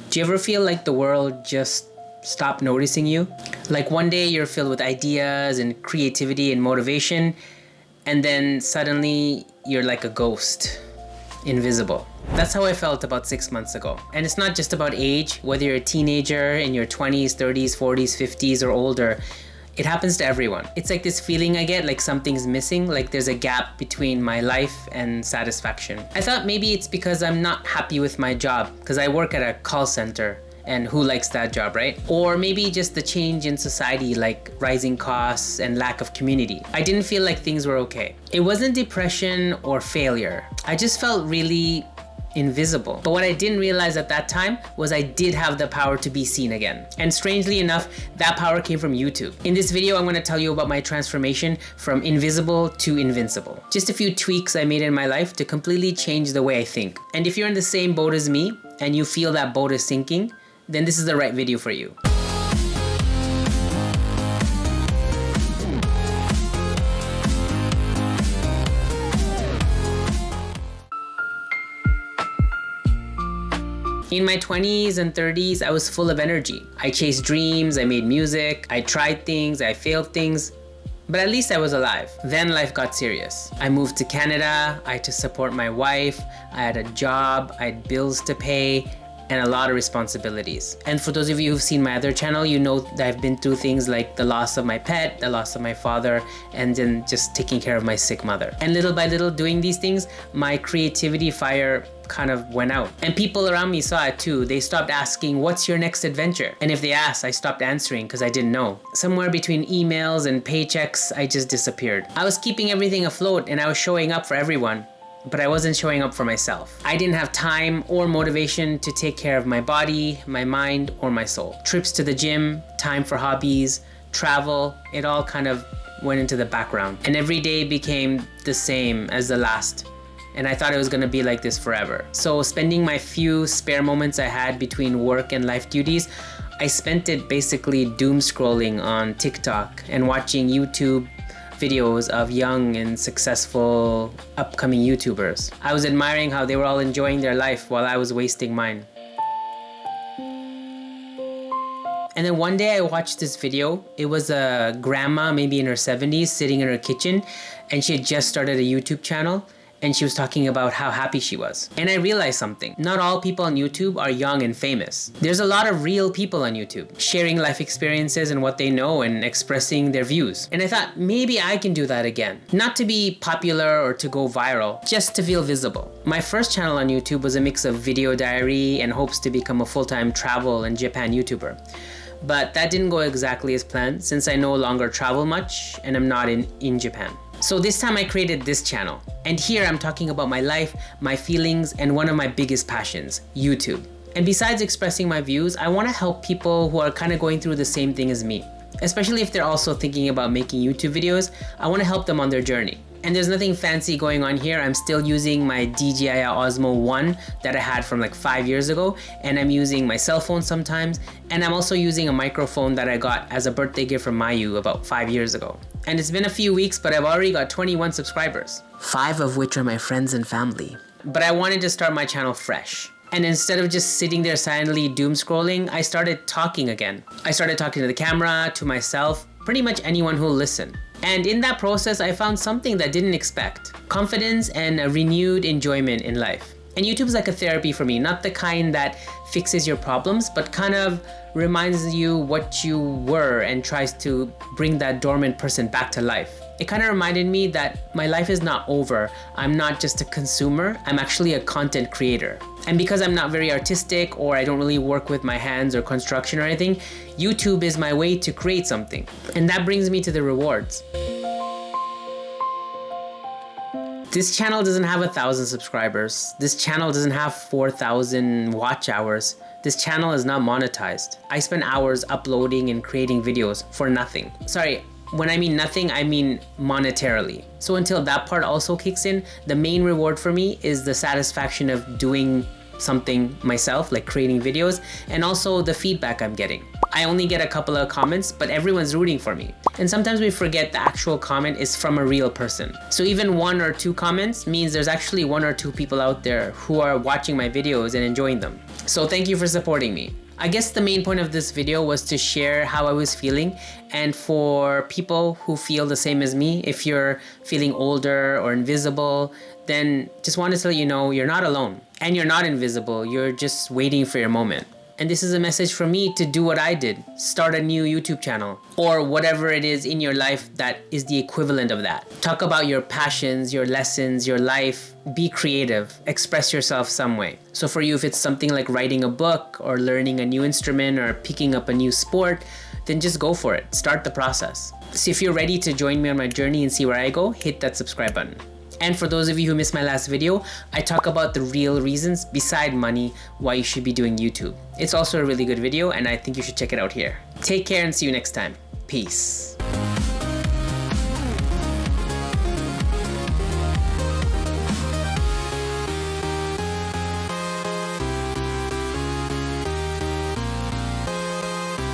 Do you ever feel like the world just stopped noticing you? Like one day you're filled with ideas and creativity and motivation, and then suddenly you're like a ghost, invisible. That's how I felt about 6 months ago. And it's not just about age, whether you're a teenager in your 20s, 30s, 40s, 50s, or older. It happens to everyone. It's like this feeling I get like something's missing, like there's a gap between my life and satisfaction. I thought maybe it's because I'm not happy with my job, because I work at a call center, and who likes that job, right? Or maybe just the change in society, like rising costs and lack of community. I didn't feel like things were okay. It wasn't depression or failure. I just felt really invisible. But what I didn't realize at that time was I did have the power to be seen again. And strangely enough, that power came from YouTube. In this video, I'm going to tell you about my transformation from invisible to invincible. Just a few tweaks I made in my life to completely change the way I think. And if you're in the same boat as me and you feel that boat is sinking, then this is the right video for you. In my 20s and 30s, I was full of energy. I chased dreams, I made music, I tried things, I failed things, but at least I was alive. Then life got serious. I moved to Canada, I had to support my wife, I had a job, I had bills to pay, and a lot of responsibilities. And for those of you who've seen my other channel, you know that I've been through things like the loss of my pet, the loss of my father, and then just taking care of my sick mother. And little by little doing these things, my creativity fire kind of went out. And people around me saw it too. They stopped asking, what's your next adventure? And if they asked, I stopped answering because I didn't know. Somewhere between emails and paychecks, I just disappeared. I was keeping everything afloat and I was showing up for everyone, but I wasn't showing up for myself. I didn't have time or motivation to take care of my body, my mind, or my soul. Trips to the gym, time for hobbies, travel, it all kind of went into the background. And every day became the same as the last. And I thought it was gonna be like this forever. So spending my few spare moments I had between work and life duties, I spent it basically doom scrolling on TikTok and watching YouTube videos of young and successful upcoming YouTubers. I was admiring how they were all enjoying their life while I was wasting mine. And then one day I watched this video. It was a grandma, maybe in her 70s, sitting in her kitchen, and she had just started a YouTube channel. And she was talking about how happy she was. And I realized something. Not all people on YouTube are young and famous. There's a lot of real people on YouTube, sharing life experiences and what they know and expressing their views. And I thought, maybe I can do that again. Not to be popular or to go viral, just to feel visible. My first channel on YouTube was a mix of video diary and hopes to become a full-time travel and Japan YouTuber. But that didn't go exactly as planned since I no longer travel much and I'm not in Japan. So this time I created this channel. And here I'm talking about my life, my feelings, and one of my biggest passions, YouTube. And besides expressing my views, I want to help people who are kind of going through the same thing as me. Especially if they're also thinking about making YouTube videos, I want to help them on their journey. And there's nothing fancy going on here. I'm still using my DJI Osmo 1 that I had from like 5 years ago. And I'm using my cell phone sometimes. And I'm also using a microphone that I got as a birthday gift from Mayu about 5 years ago. And it's been a few weeks, but I've already got 21 subscribers. 5 of which are my friends and family. But I wanted to start my channel fresh. And instead of just sitting there silently doom scrolling, I started talking again. I started talking to the camera, to myself, pretty much anyone who'll listen. And in that process, I found something that I didn't expect. Confidence and a renewed enjoyment in life. And YouTube's like a therapy for me, not the kind that fixes your problems, but kind of reminds you what you were and tries to bring that dormant person back to life. It kind of reminded me that my life is not over. I'm not just a consumer, I'm actually a content creator. And because I'm not very artistic or I don't really work with my hands or construction or anything, YouTube is my way to create something. And that brings me to the rewards. This channel doesn't have 1,000 subscribers. This channel doesn't have 4,000 watch hours. This channel is not monetized. I spend hours uploading and creating videos for nothing. Sorry, when I mean nothing, I mean monetarily. So until that part also kicks in, the main reward for me is the satisfaction of doing something myself, like creating videos, and also the feedback I'm getting. I only get a couple of comments, but everyone's rooting for me. And sometimes we forget the actual comment is from a real person. So even 1 or 2 comments means there's actually 1 or 2 people out there who are watching my videos and enjoying them. So thank you for supporting me. I guess the main point of this video was to share how I was feeling, and for people who feel the same as me, if you're feeling older or invisible, then just wanted to let you know you're not alone and you're not invisible. You're just waiting for your moment. And this is a message from me to do what I did. Start a new YouTube channel or whatever it is in your life that is the equivalent of that. Talk about your passions, your lessons, your life. Be creative. Express yourself some way. So for you, if it's something like writing a book or learning a new instrument or picking up a new sport, then just go for it. Start the process. So if you're ready to join me on my journey and see where I go, hit that subscribe button. And for those of you who missed my last video, I talk about the real reasons beside money why you should be doing YouTube. It's also a really good video and I think you should check it out here. Take care and see you next time. Peace.